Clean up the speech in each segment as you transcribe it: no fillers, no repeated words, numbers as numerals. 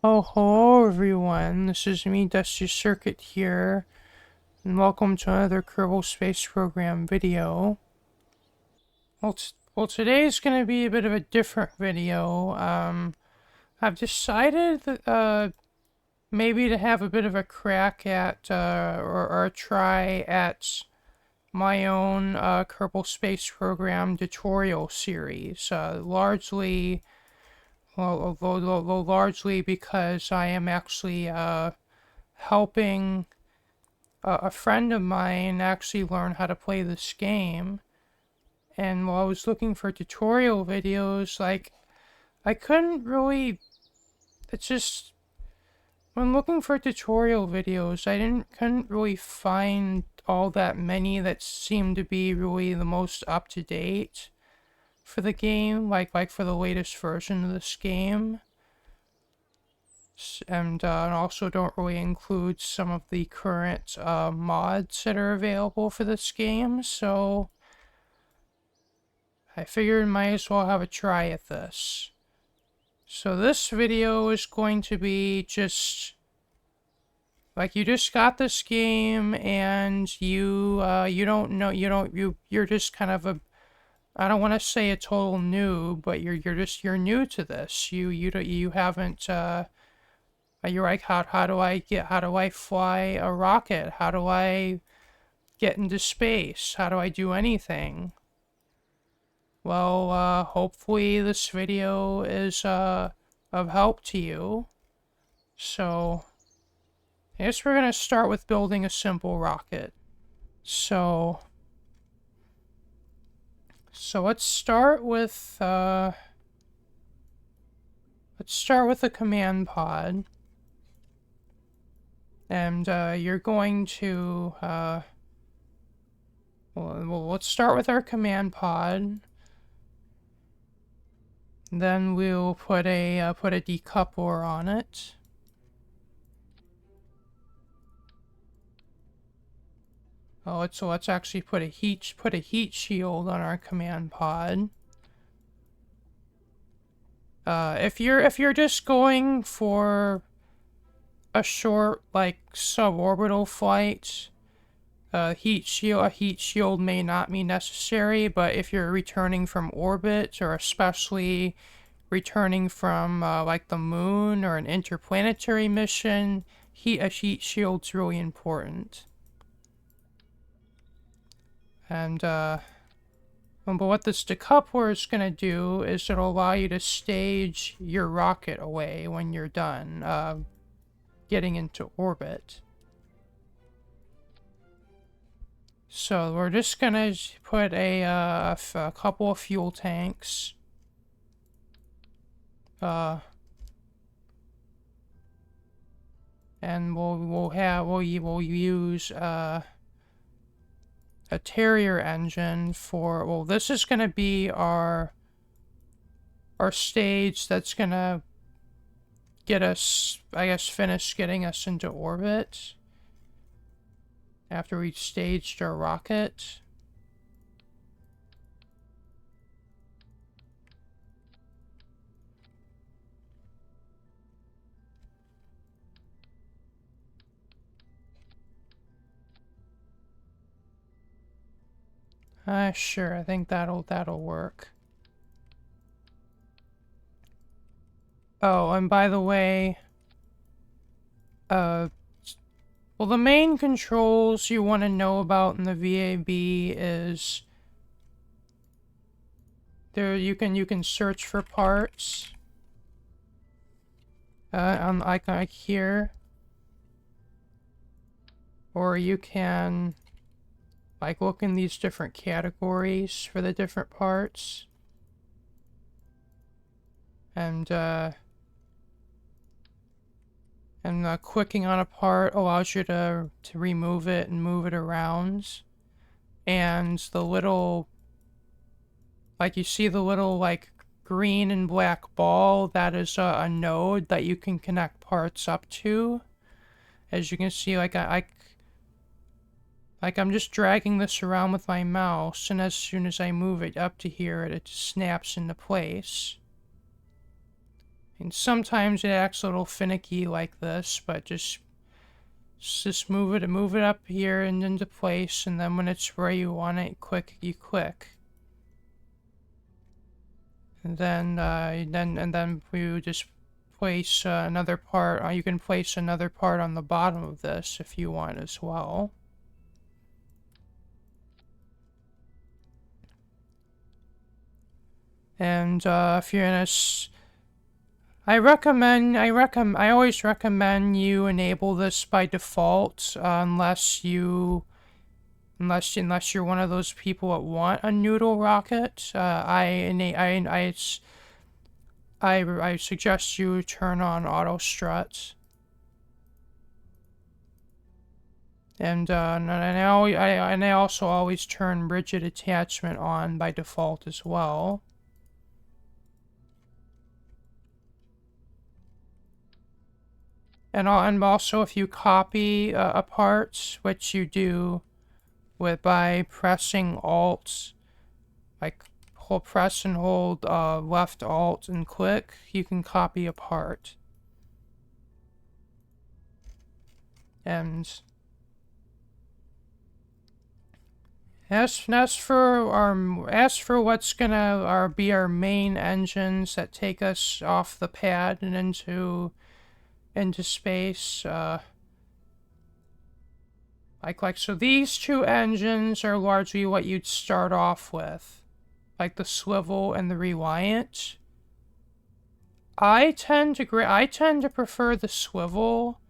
Oh, hello everyone, this is me, Dusty Circuit here, and welcome to another Kerbal Space Program video. Well, today's gonna be a bit of a different video. I've decided that, maybe to have a bit of a crack at, or a try at my own, Kerbal Space Program tutorial series, largely because I am actually, helping a friend of mine actually learn how to play this game. And while I was looking for tutorial videos, like, I couldn't really. It's just. When looking for tutorial videos, couldn't really find all that many that seemed to be really the most up to date for the game, like for the latest version of this game. And also don't really include some of the current mods that are available for this game, so I figured might as well have a try at this. So this video is going to be just like you just got this game and you don't know you're just kind of a, I don't want to say a total noob, but you're new to this. You haven't you're like, how do I fly a rocket? How do I get into space? How do I do anything? Well, hopefully this video is of help to you. So I guess we're gonna start with building a simple rocket. So let's start with a command pod. And you're going to, well, let's start with our command pod. Then we'll put a decoupler on it. Oh, let's actually put a heat shield on our command pod. If you're just going for a short, like, suborbital flight, a heat shield may not be necessary, but if you're returning from orbit, or especially returning from, like, the moon or an interplanetary mission, a heat shield's really important. And, but what this decoupler is going to do is it'll allow you to stage your rocket away when you're done, getting into orbit. So we're just gonna put a couple of fuel tanks. And we'll use a Terrier engine for, well, this is gonna be our stage that's gonna get us, I guess, finish getting us into orbit after we staged our rocket. Sure, I think that'll work. Oh, and by the way, well, the main controls you want to know about in the VAB is there you can search for parts on like here, or you can like look in these different categories for the different parts, and clicking on a part allows you to remove it and move it around. And the little, like, you see the little, like, green and black ball, that is a node that you can connect parts up to. As you can see, like, I'm just dragging this around with my mouse, and as soon as I move it up to here, it snaps into place. And sometimes it acts a little finicky like this, but just move it up here and into place, and then when it's where you want it, you click. And then we just place another part. You can place another part on the bottom of this if you want as well. And if you're in a I always recommend you enable this by default, unless you're one of those people that want a noodle rocket. I suggest you turn on auto strut. And I also always turn rigid attachment on by default as well. And also, if you copy a part, which you do by pressing Alt, like press and hold left Alt and click, you can copy a part. And as for what's gonna be our main engines that take us off the pad and into space, so these two engines are largely what you'd start off with, like the swivel and the reliant. I tend to prefer the swivel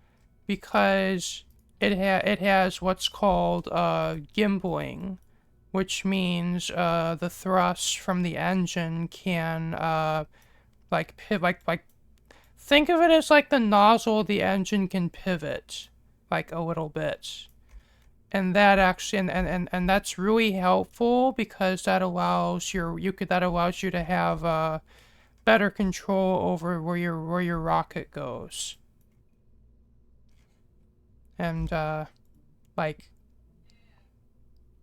because it has what's called gimbaling, which means the thrust from the engine can think of it as like the nozzle of the engine can pivot like a little bit. And that actually and that's really helpful because that allows you to have better control over where your rocket goes. And like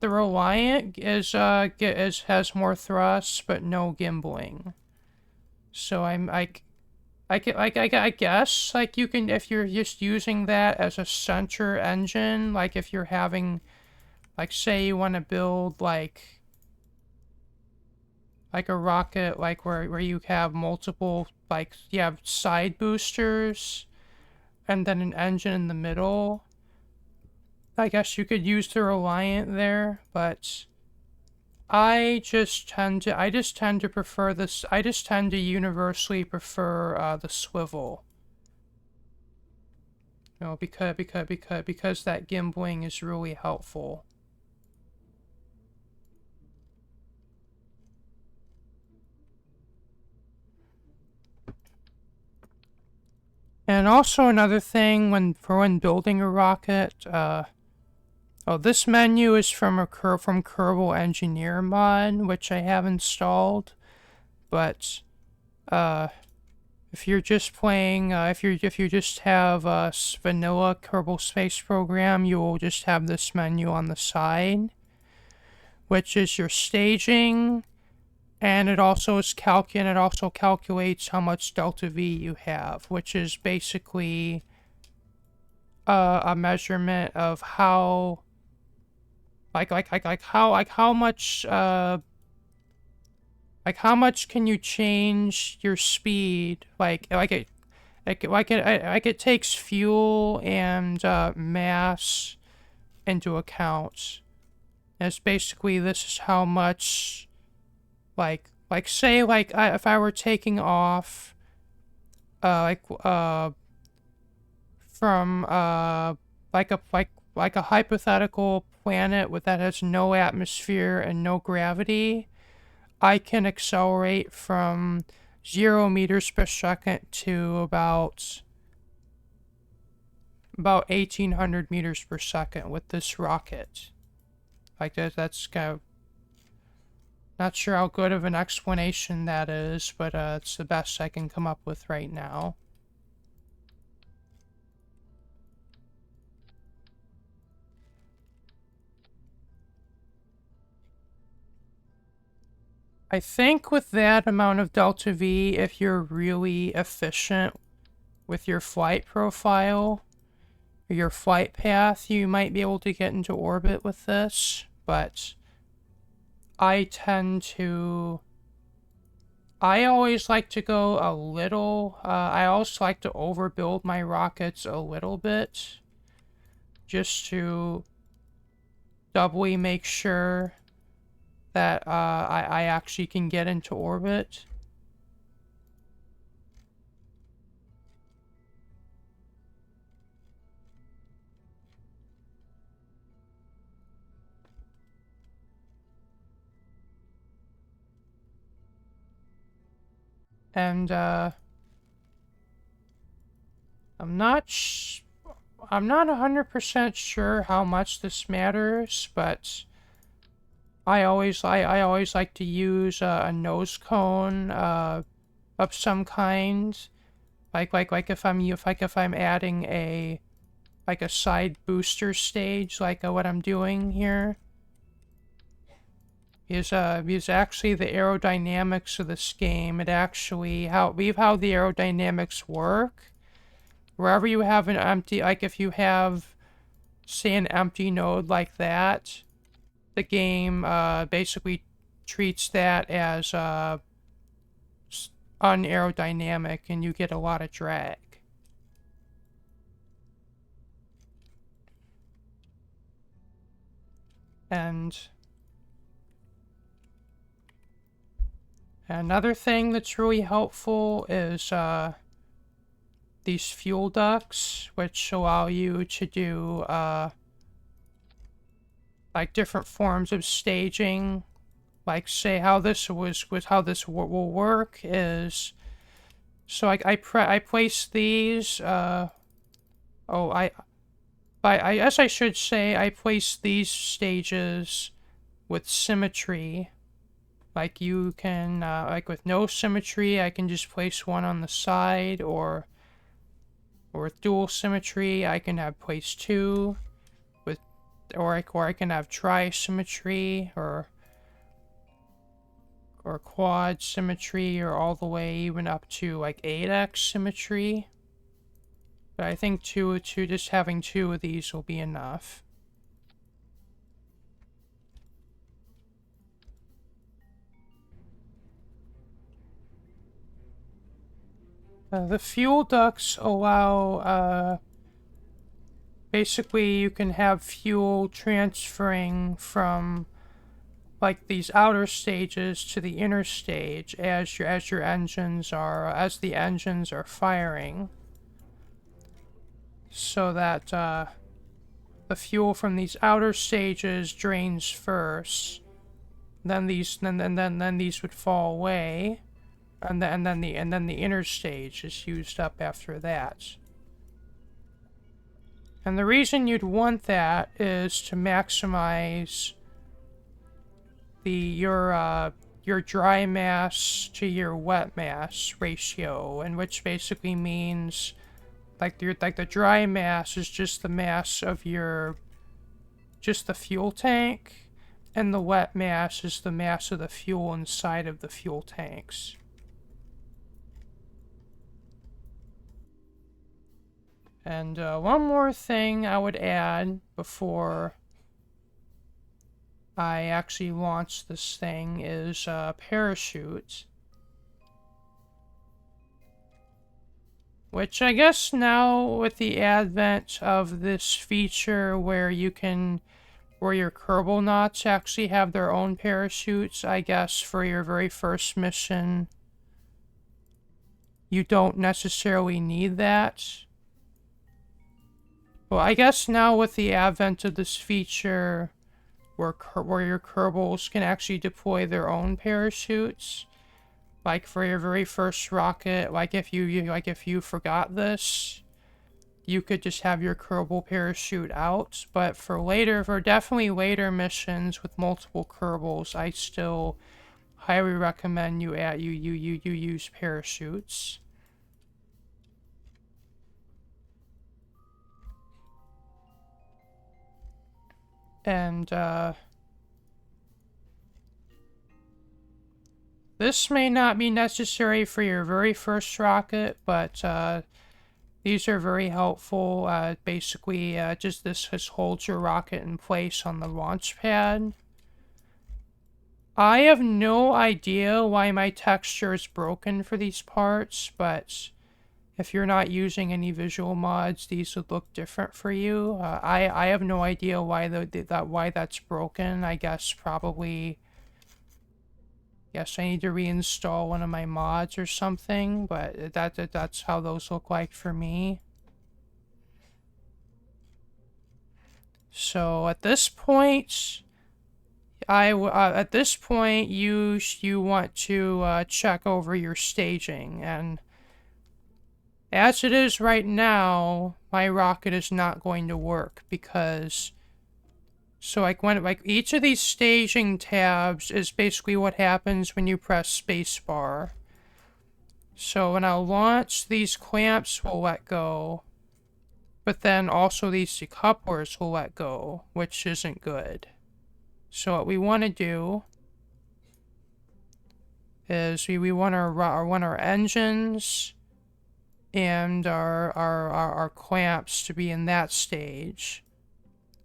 the Reliant has more thrust but no gimbaling. So I guess like you can, if you're just using that as a center engine, like if you're having, like say you want to build like a rocket like where you have multiple, like you have side boosters and then an engine in the middle, I guess you could use the Reliant there, but I just tend to prefer this. I just tend to universally prefer the swivel. You know, because that gimbaling is really helpful. And also another thing when building a rocket, this menu is from Kerbal Engineer mod, which I have installed, but if you're just playing, if you just have a vanilla Kerbal Space Program, you will just have this menu on the side, which is your staging, and it also calculates how much delta V you have, which is basically a measurement of how how much can you change your speed, it takes fuel and mass into account. And it's basically, this is how much, say if I were taking off from a hypothetical planet that has no atmosphere and no gravity, I can accelerate from 0 meters per second to about 1800 meters per second with this rocket. Like that's kind of, not sure how good of an explanation that is, but it's the best I can come up with right now. I think with that amount of delta V, if you're really efficient with your flight profile, or your flight path, you might be able to get into orbit with this, but I always like to go a little, I also like to overbuild my rockets a little bit, just to doubly make sure that I actually can get into orbit. And I'm not 100% sure how much this matters, but I always like to use a nose cone of some kind, like if I'm adding a side booster stage, like what I'm doing here. Is actually the aerodynamics of this game. It actually how the aerodynamics work. Wherever you have an empty, like if you have, say, an empty node like that, the game basically treats that as unaerodynamic, and you get a lot of drag. And another thing that's really helpful is these fuel ducts, which allow you to do like different forms of staging. Like, say, how this will work is, so I place these I guess I should say I place these stages with symmetry. Like, you can like with no symmetry, I can just place one on the side, or with dual symmetry, I can have place two, with or I can have tri-symmetry, or quad symmetry, or all the way even up to like 8x symmetry. But I think just having two of these will be enough. The fuel ducts allow, basically you can have fuel transferring from like these outer stages to the inner stage as the engines are firing, so that the fuel from these outer stages drains first, then these would fall away, and then the inner stage is used up after that. And the reason you'd want that is to maximize your dry mass to your wet mass ratio, and which basically means like the dry mass is just the mass of just the fuel tank, and the wet mass is the mass of the fuel inside of the fuel tanks. And one more thing I would add before I actually launch this thing is parachutes. Which I guess now, with the advent of this feature where your Kerbal knots actually have their own parachutes, I guess for your very first mission, you don't necessarily need that. Well, I guess now with the advent of this feature where your Kerbals can actually deploy their own parachutes, like for your very first rocket, like if you forgot this, you could just have your Kerbal parachute out. But for definitely later missions with multiple Kerbals, I still highly recommend you use parachutes. And this may not be necessary for your very first rocket, but these are very helpful. Basically, this holds your rocket in place on the launch pad. I have no idea why my texture is broken for these parts, but if you're not using any visual mods, these would look different for you. I have no idea why why that's broken. I guess probably. Guess I need to reinstall one of my mods or something, but that's how those look like for me. So at this point, you want to check over your staging, and as it is right now, my rocket is not going to work because. So like each of these staging tabs is basically what happens when you press spacebar. So when I launch, these clamps will let go, but then also these decouplers will let go, which isn't good. So what we want to do is we want our engines and our clamps to be in that stage.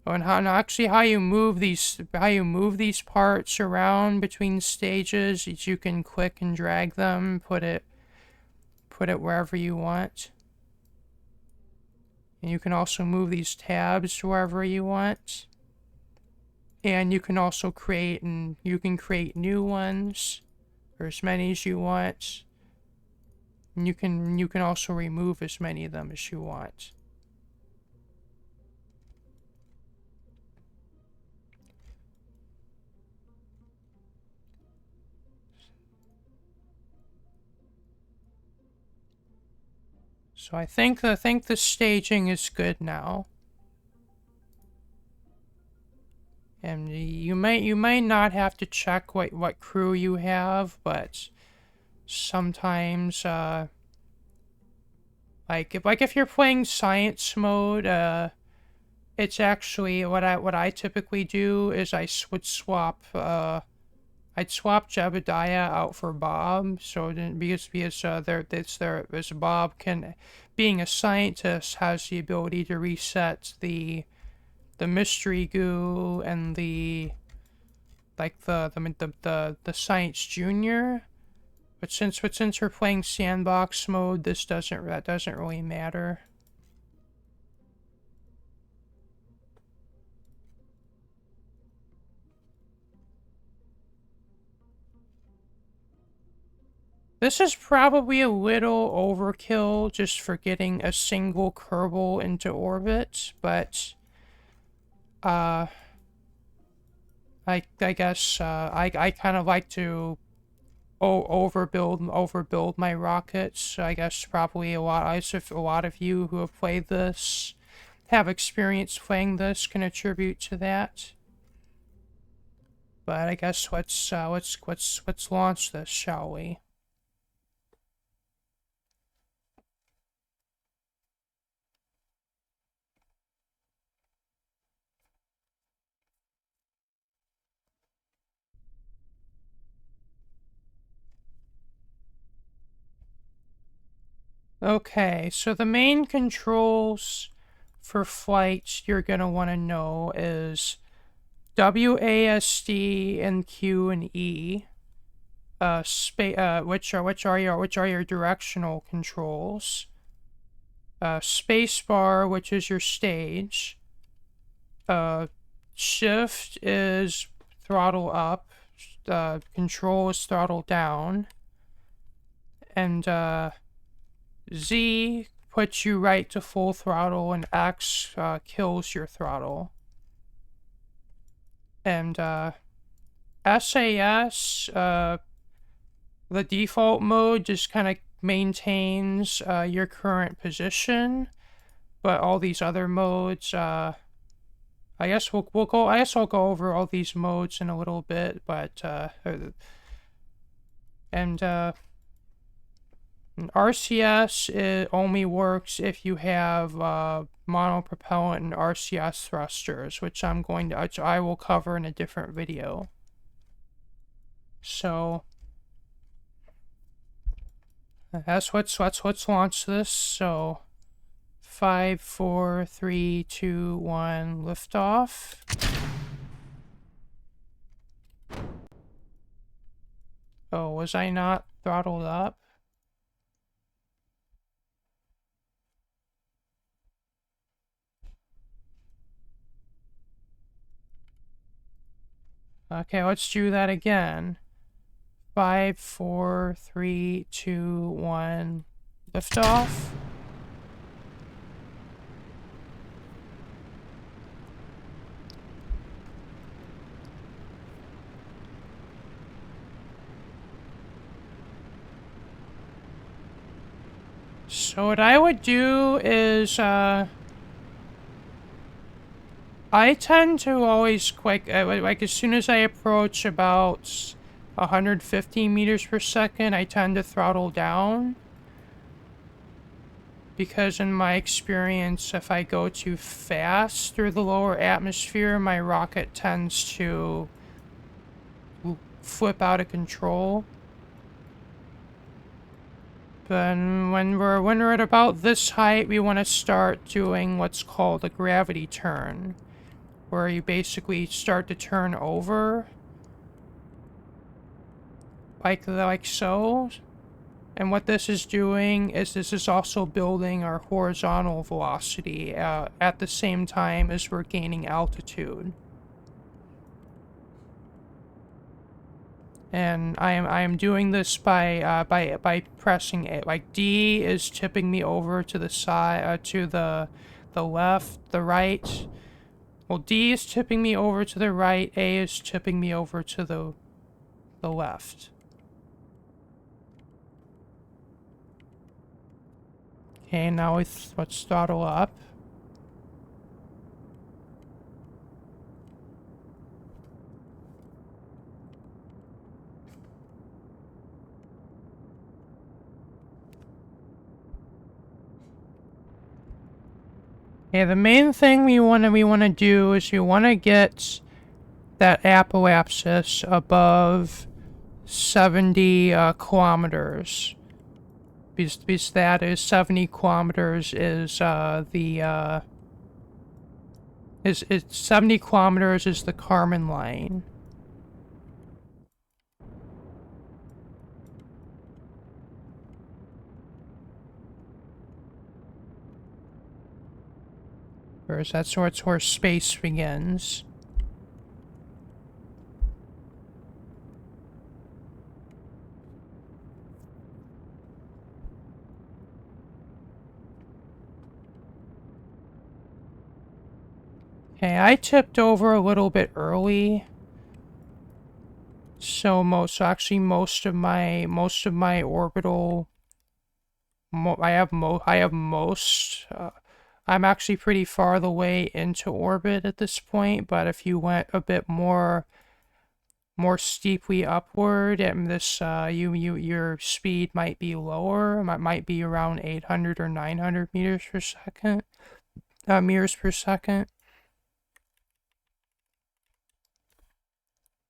And how you move these parts around between stages is you can click and drag them, put it wherever you want. And you can also move these tabs to wherever you want. And you can also create new ones, or as many as you want. And you can also remove as many of them as you want. So I think the staging is good now. And you may not have to check what crew you have, but sometimes like if you're playing science mode, it's actually what I typically do is I would swap I'd swap Jebediah out for Bob, so then because there's Bob being a scientist has the ability to reset the mystery goo and the science junior, but since we're playing sandbox mode, that doesn't really matter. This is probably a little overkill just for getting a single Kerbal into orbit, but I guess I kind of like to overbuild my rockets. I guess probably a lot of you who have played this have experience playing this can attribute to that. But I guess let's launch this, shall we? Okay, so the main controls for flight you're gonna want to know is WASD and Q and E, which are your directional controls. Spacebar, which is your stage. Shift is throttle up. Control is throttle down. And Z puts you right to full throttle, and X kills your throttle. And SAS, the default mode just kind of maintains your current position, but all these other modes, I guess I'll go over all these modes in a little bit, but RCS, it only works if you have monopropellant and RCS thrusters, which I will cover in a different video. So Let's launch this. So 5, 4, 3, 2, 1, liftoff. Oh, was I not throttled up? Okay, let's do that again. 5, 4, 3, 2, 1, liftoff. So what I would do is, I tend to always like as soon as I approach about 150 meters per second, I tend to throttle down. Because in my experience, if I go too fast through the lower atmosphere, my rocket tends to flip out of control. Then when we're at about this height, we want to start doing what's called a gravity turn, where you basically start to turn over like so. And what this is doing is this is also building our horizontal velocity at the same time as we're gaining altitude. And I am doing this by pressing it. Like D is tipping me over to the side, to the left, the right. Well, D is tipping me over to the right. A is tipping me over to the left. Okay, now let's throttle up. Okay, the main thing we wanna do is we wanna get that apoapsis above 70 kilometers. Because that is 70 kilometers is is 70 kilometers is the Kármán line. Whereas that's where space begins. Okay, I tipped over a little bit early. So most of my orbital I have most I'm actually pretty far the way into orbit at this point, but if you went a bit more steeply upward, and this your speed might be lower, might be around 800 or 900 meters per second. Meters per second.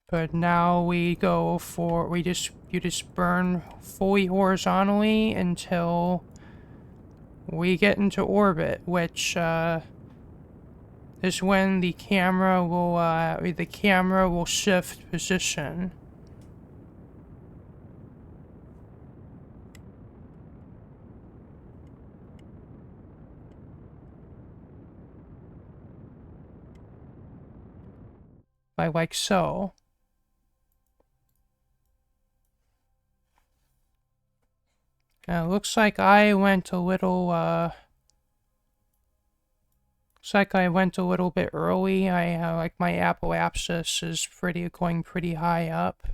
But now we go for you just burn fully horizontally until we get into orbit, which is when the camera will shift position. Like so. Looks like I went a little bit early. I like my apoapsis is going pretty high up.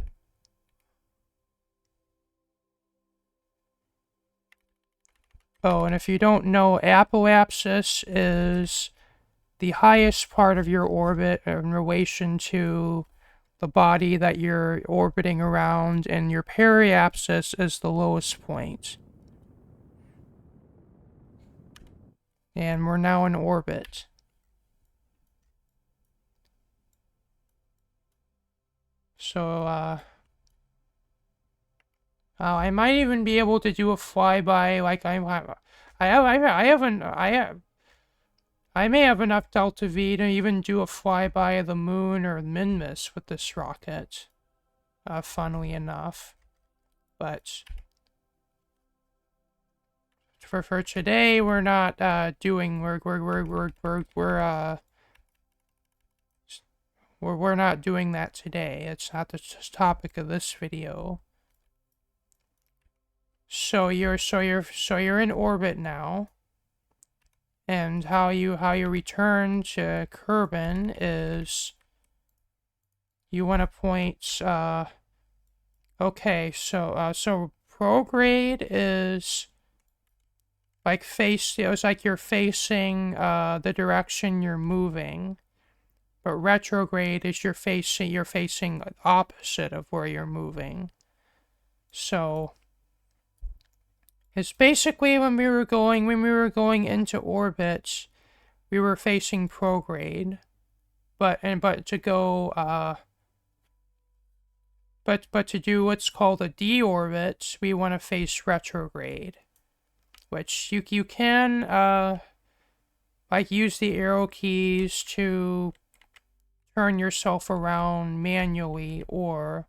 Oh, and if you don't know, apoapsis is the highest part of your orbit in relation to the body that you're orbiting around, and your periapsis is the lowest point. And we're now in orbit. So, I might even be able to do a flyby. Like I may have enough delta V to even do a flyby of the moon or Minmus with this rocket. Funnily enough, but for today we're not doing we're not doing that today. It's not the topic of this video. So you're in orbit now, and how you return to Kerbin is you want to point. Okay, so prograde is like it's like you're facing the direction you're moving. But retrograde is you're facing opposite of where you're moving. So it's basically when we were going into orbit, we were facing prograde. But to go but to do what's called a deorbit, we want to face retrograde. Which you can like use the arrow keys to turn yourself around manually, or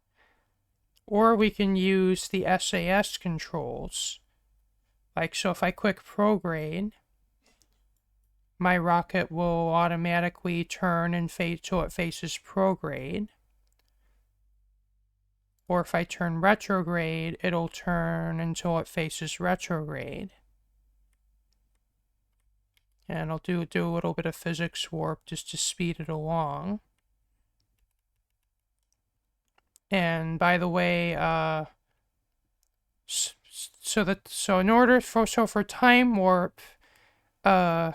we can use the SAS controls. Like, so if I click prograde, my rocket will automatically turn and face till it faces prograde. Or if I turn retrograde, it'll turn until it faces retrograde. And I'll do a little bit of physics warp just to speed it along. And by the way, so in order for time warp, the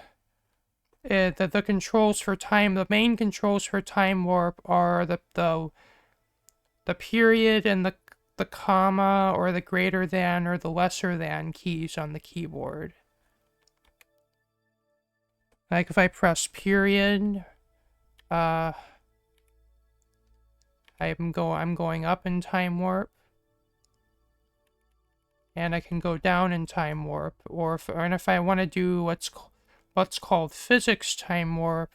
controls for time, the main controls for time warp are the period and the comma or the greater than or the lesser than keys on the keyboard. Like if I press period, I'm going up in time warp, and I can go down in time warp, and if I want to do what's called physics time warp,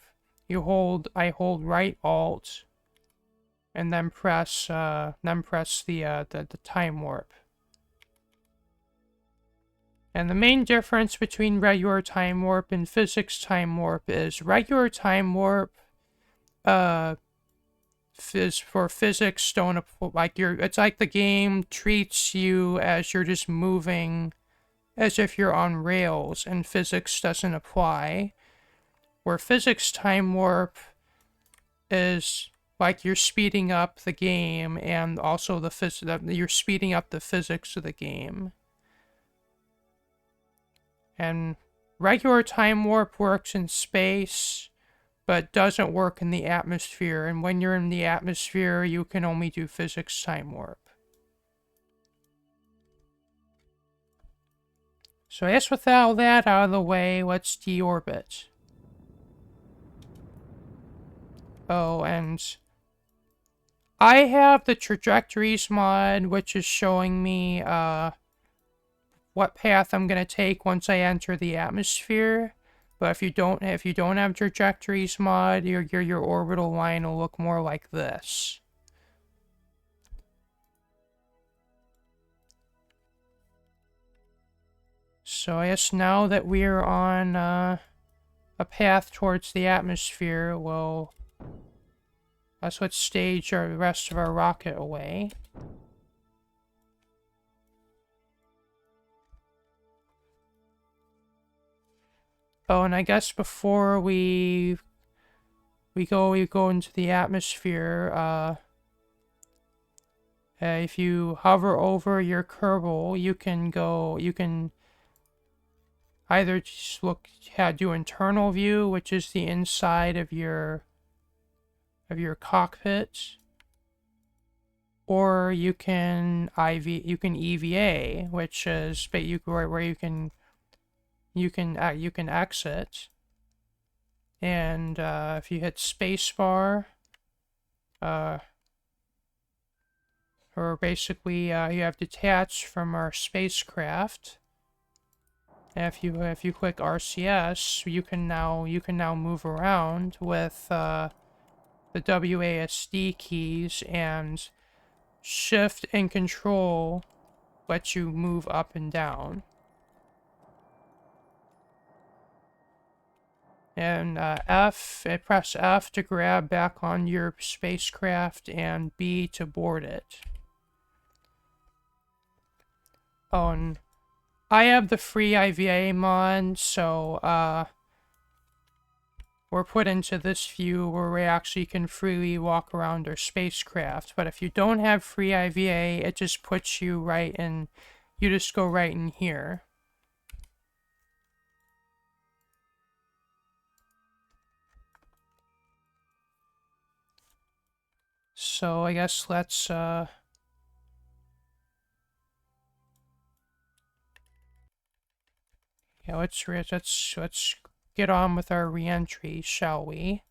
I hold right alt, and then press the time warp. And the main difference between regular time warp and physics time warp is regular time warp, for physics don't like it's like the game treats you as you're just moving as if you're on rails, and physics doesn't apply. Where physics time warp is like you're speeding up the game, and also you're speeding up the physics of the game. And regular time warp works in space, but doesn't work in the atmosphere. And when you're in the atmosphere, you can only do physics time warp. So I guess with all that out of the way, let's deorbit. Oh, and I have the trajectories mod, which is showing me what path I'm gonna take once I enter the atmosphere. But if you don't have trajectories mod, your orbital line will look more like this. So I guess now that we're on a path towards the atmosphere, let's stage the rest of our rocket away. Oh, and I guess before we go into the atmosphere, if you hover over your Kerbal, you can either just do internal view, which is the inside of your cockpit, or you can EVA, which is where you can exit. And if you hit spacebar, or or basically you have detached from our spacecraft. And if you click RCS, you can now move around with the WASD keys, and Shift and Control lets you move up and down. And press F to grab back on your spacecraft, and B to board it. Oh, and I have the free IVA mod, so we're put into this view where we actually can freely walk around our spacecraft. But if you don't have free IVA, it just puts you right in, you just go right in here. So I guess let's yeah, let's get on with our re-entry, shall we?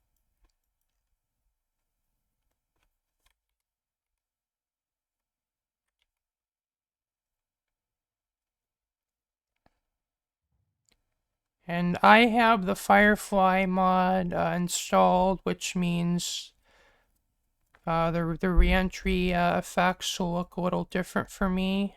And I have the Firefly mod installed, which means the re-entry effects will look a little different for me.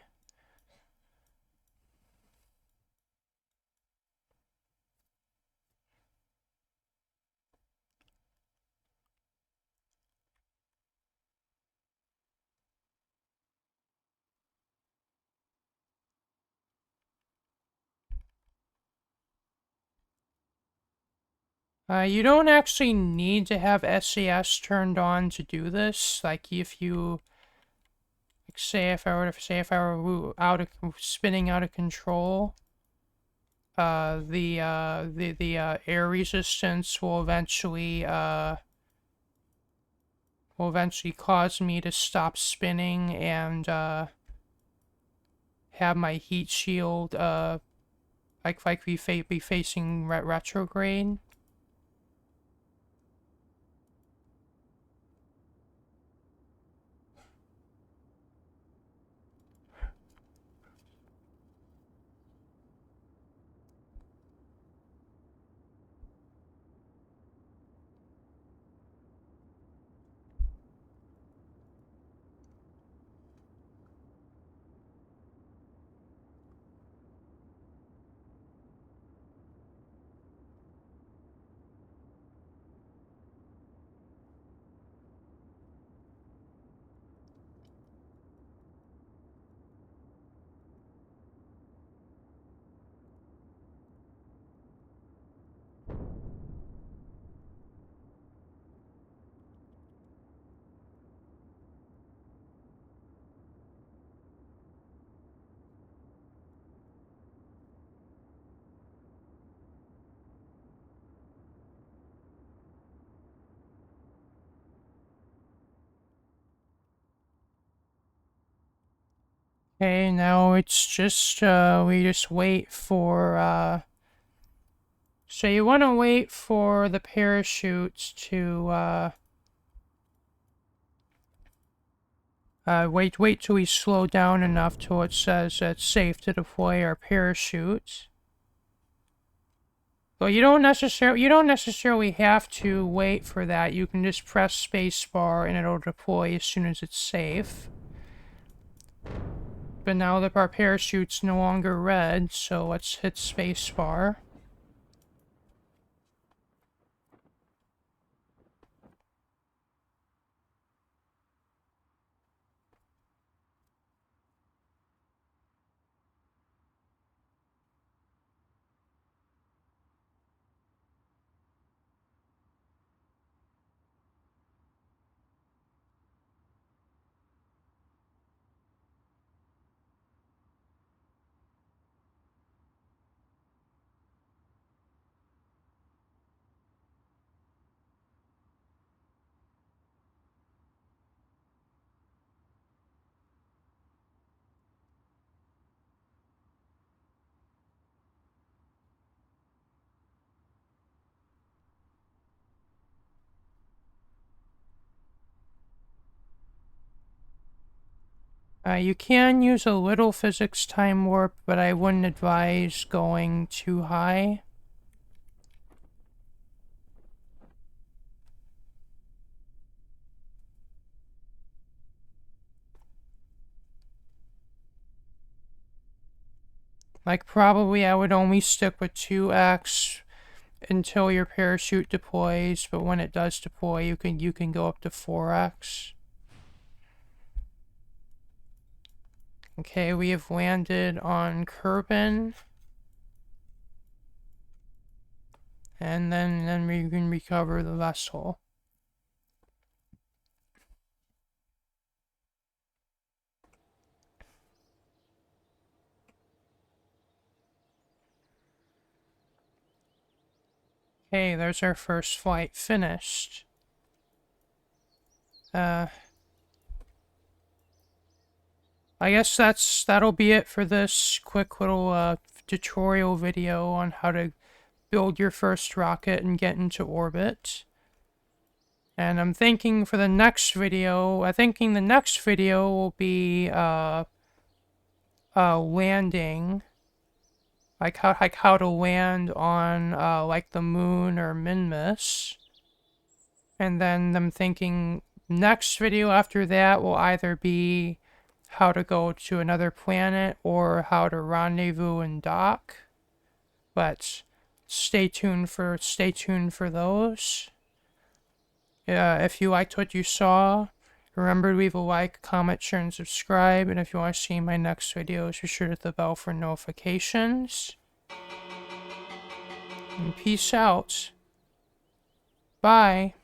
You don't actually need to have SAS turned on to do this. Like if you, like say if I were out of spinning out of control, the air resistance will eventually cause me to stop spinning and have my heat shield be facing retrograde. Okay, now it's just we just wait for so you want to wait for the parachutes to wait till we slow down enough till it says it's safe to deploy our parachutes. Well, you don't necessarily have to wait for that. You can just press spacebar and it'll deploy as soon as it's safe. But now that our parachute's no longer red, so let's hit spacebar. You can use a little physics time warp, but I wouldn't advise going too high. Like, probably I would only stick with 2x until your parachute deploys, but when it does deploy, you can go up to 4x. Okay, we have landed on Kerbin. And then we can recover the vessel. Okay, there's our first flight finished. I guess that'll be it for this quick little tutorial video on how to build your first rocket and get into orbit. And I'm thinking for the next video, the next video will be landing, like how to land on like the moon or Minmus. And then I'm thinking next video after that will either be how to go to another planet or how to rendezvous and dock. But stay tuned for those. If you liked what you saw, remember to leave a like, comment, share, and subscribe. And if you want to see my next videos, be sure to hit the bell for notifications. And peace out. Bye.